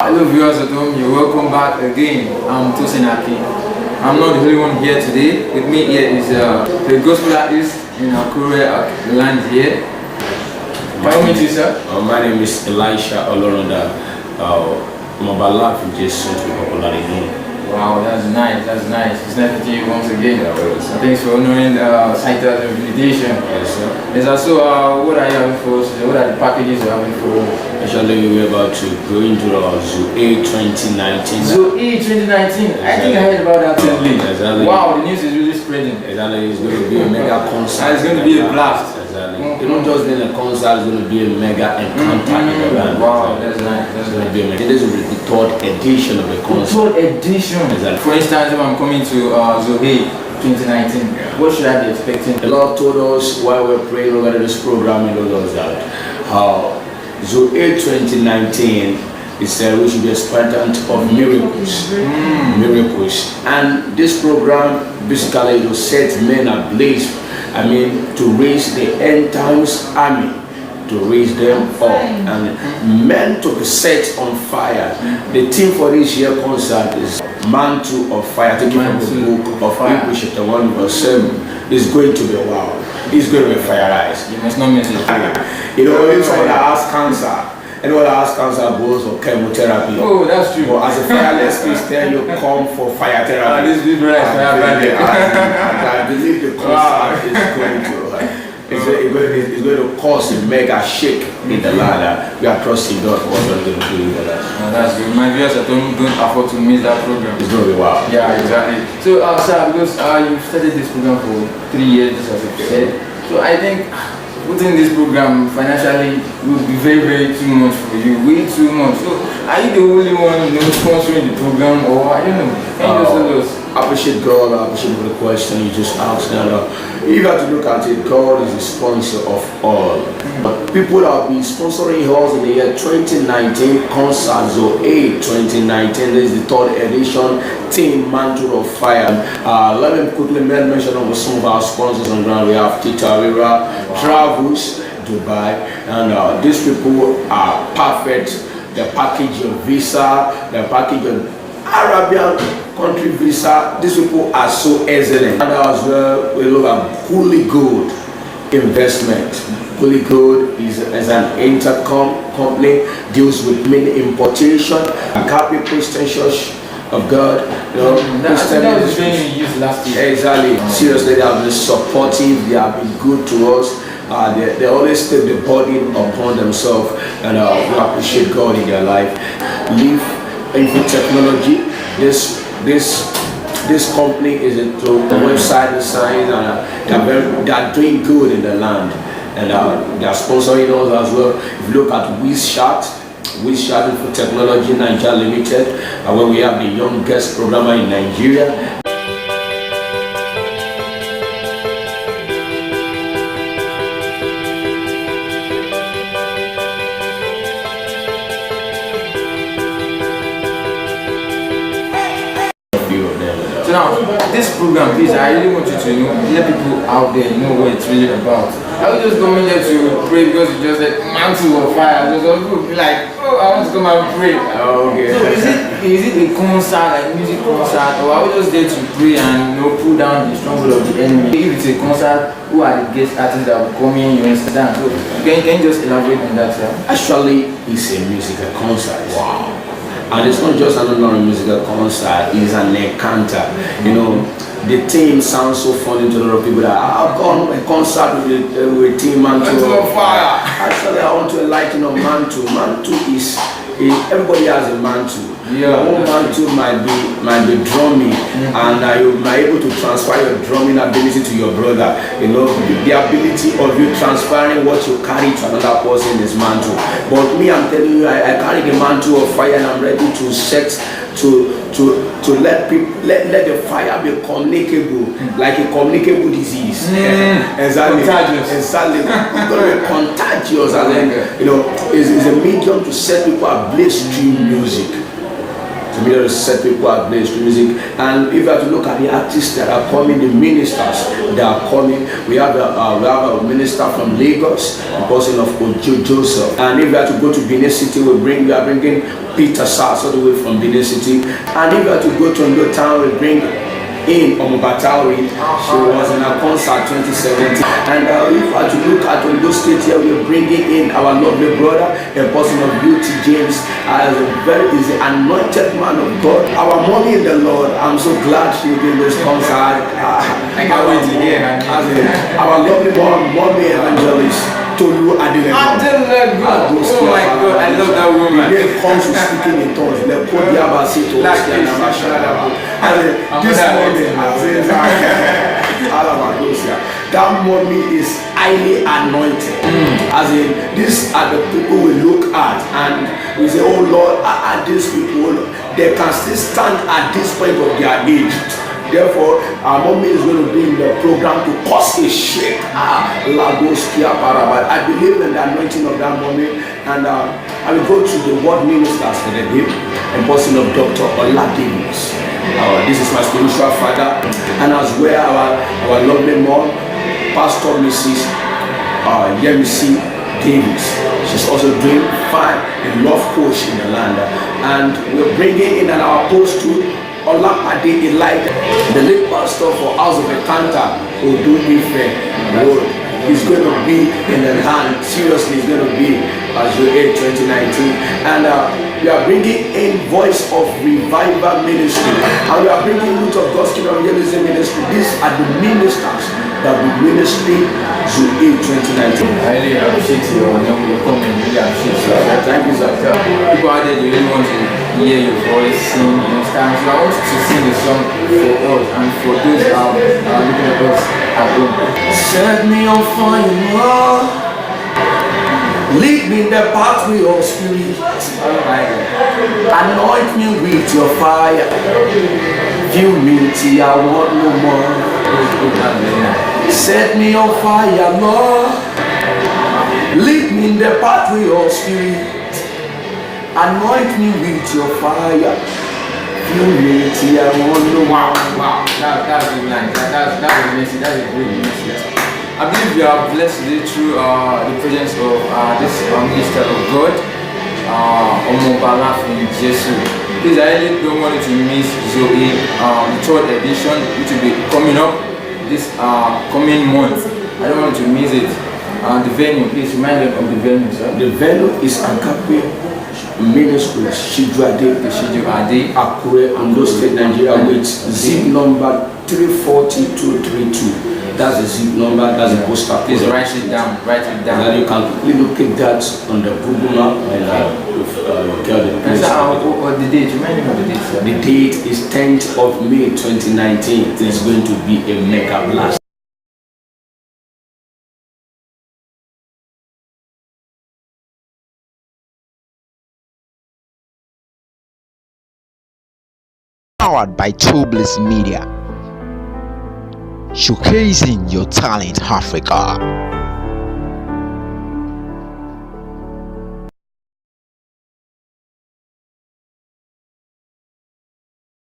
Hello viewers at home, you're welcome back again. I'm Tosin Aki. I'm not the only one here today. With me here is the gospel artist in Akure land here. Can you meet you, sir? My name is Elisha Oloronda. I'm about life in Jesus to be popular again. Wow, that's nice, that's nice. It's nice to see you once again. Yeah, well, So thanks for honoring Cited invitation. yes, sir. There's also, what are you having for us? What are the packages you're having for us? Actually, we're about to go into our Zoo A 2019. So A 2019, I think I heard about that recently. Exactly. Wow, the news is really spreading. Exactly, it's going to be a mega concert. And it's going to be a blast. Exactly. It's not just being a concert, it's going to be a mega encounter in the land. Wow, that's nice. That's It's going to nice. be a mega. This will be the third edition of the concert. Third edition. Exactly. For instance, if I'm coming to Zohe 2019, what should I be expecting? The Lord told us while we're praying over this program, He told us that Zoe 2019 is said we should be expectant of miracles. Miracles. And this program basically will set men ablaze. I mean, to raise the end times army, to raise them up, and men to be set on fire. The theme for this year concert is Mantle of Fire, taken from the book of Hebrews chapter 1 verse 7. It's going to be wow. It's going to be fireized. You must not miss it. You know, when someone that has cancer, anyone that has cancer goes for chemotherapy. Oh, that's true. But as a fireless Christian, you come for fire therapy. This people like fire branded. I believe the concert is going to. It's going to cause a mega shake in the land. We are trusting God for what we're going to do with that. That's good. My viewers at home don't afford to miss that program. It's going to be wow. Yeah, exactly. So, sir, because you started this program for 3 years, just as you said. So, I think putting this program financially will be very, very too much for you. Way too much. So, are you the only one, sponsoring the program, or I don't know? Can you just tell us? I appreciate God. I appreciate the question you just asked. If you have to look at it, God is the sponsor of all. But people that have been sponsoring us in the year 2019, Concert Zoe 2019, this is the third edition, Team Mantle of Fire. Let me quickly mention of some of our sponsors on ground. We have Tita Rira, Travels, Dubai, and these people are perfect. The package of visa, the package of Arabian country visa, these people are so excellent. And as well, we look at Holy Good Investment. Holy Good is an intercom company, deals with many importation. Agape Christian Church of God, That was the thing you used last year. Exactly. Seriously, they have been supportive, they have been good to us. They always take the burden upon themselves, and we appreciate God in their life. Live Info Technology. This company is into the website design, and they are doing good in the land, and they are sponsoring us as well. If you look at WizChat Info Technology Nigeria Limited, where we have the youngest programmer in Nigeria. So now, this program, please, I really want you to let people out there know what it's really about. I was just coming here to pray because you just said Mantle of Fire. So some people be like, oh, I want to come and pray. Okay. So is it a concert, like music concert, or are we just there to pray and pull down the stronghold of the enemy? If it's a concert, who are the guest artists that will come in, you understand? So can you just elaborate on that, sir? Actually, it's a musical concert. Wow. And it's not just another musical concert, it's an encounter. The theme sounds so funny to a lot of people that I've gone a concert with Team Mantle of Fire. Actually, I want to enlighten on Mantle. Mantle is everybody has a mantle. Yeah. One mantle might be drumming, and you might be able to transfer your drumming ability to your brother. The ability of you transferring what you carry to another person is mantle. But me, I'm telling you, I carry the mantle of fire, and I'm ready to set to let the fire be communicable, like a communicable disease. Exactly. Contagious. Exactly. It's going to be contagious, and then it's a medium to set people ablaze through music. To immediately set people at place to music. And if you have to look at the artists that are coming, the ministers that are coming, we have a minister from Lagos, the person of Ojo Joseph. And if you have to go to Benin City, we are bringing Peter Sass all the way from Benin City. And if you have to go to Ondo Town, we bring in Omobatawi. She was in a concert 2017. And if I to look at Ondo State here, we're bringing in our lovely brother, a person of Beauty James, as is an anointed man of God. Our mommy in the Lord, I'm so glad she'll be in this concert. I can't wait to hear her. Our lovely mommy evangelist. Tolu Adelego. Oh my God, I love that woman. He comes to speaking in tongues. This morning, that mommy is highly anointed. As in, these are the people we look at and we say, oh Lord, are these people, they can still stand at this point of their age. Therefore, our mommy is going to be in the program to cause a shake. Lagos Kia Paraba. I believe in the anointing of that mommy, and I will go to the word ministers for the day, a person of Dr. Ola Davis. This is my spiritual father, and as well our lovely mom, Pastor Mrs. Yemisi Davis. She's also doing fine in love coach in the land, and we're bringing in our post to Olapade Elijah, the late pastor for House of Ekanta, Odu Ife Road. He's going to be in the land. Seriously, he's going to be as you 2019. And we are bringing in Voice of Revival Ministry. And we are bringing Youth of God's Kingdom Evangelism Ministry. These are the ministers that will ministry to 2019. I really appreciate your comment. Really appreciate you. Thank you, sir. People out there, they really want to hear your voice, sing, understand. So I want you to sing the song for us and for those who are looking at us at home. Set me on fire, Lord. Lead me in the pathway of spirit. Oh my God. Anoint me with your fire. Fill me till I want no more. Set me on fire, Lord. Lead me in the pathway of spirit. Anoint me with your fire. Fill me till I want no more. Wow. That's really nice. That's a message. That's a great message. I believe you are blessed today through the presence of this minister of God, Omobala from Jesus. Please, I really don't want you to miss Zoe, the third edition, which will be coming up this coming month. I don't want you to miss it. The venue, please remind them of the venue, sir. The venue is Agape Ministries, Shijuade, Akure, Ondo State, Nigeria, with zip number 340232. That's the zip number, that's the postal code. Please write it down, And you can quickly locate that on the Google map and get the place. What the date? Remind me of the date, sir. The date is 10th of May 2019. It is going to be a mega blast. Powered by Tubeless Media, showcasing your talent, Africa.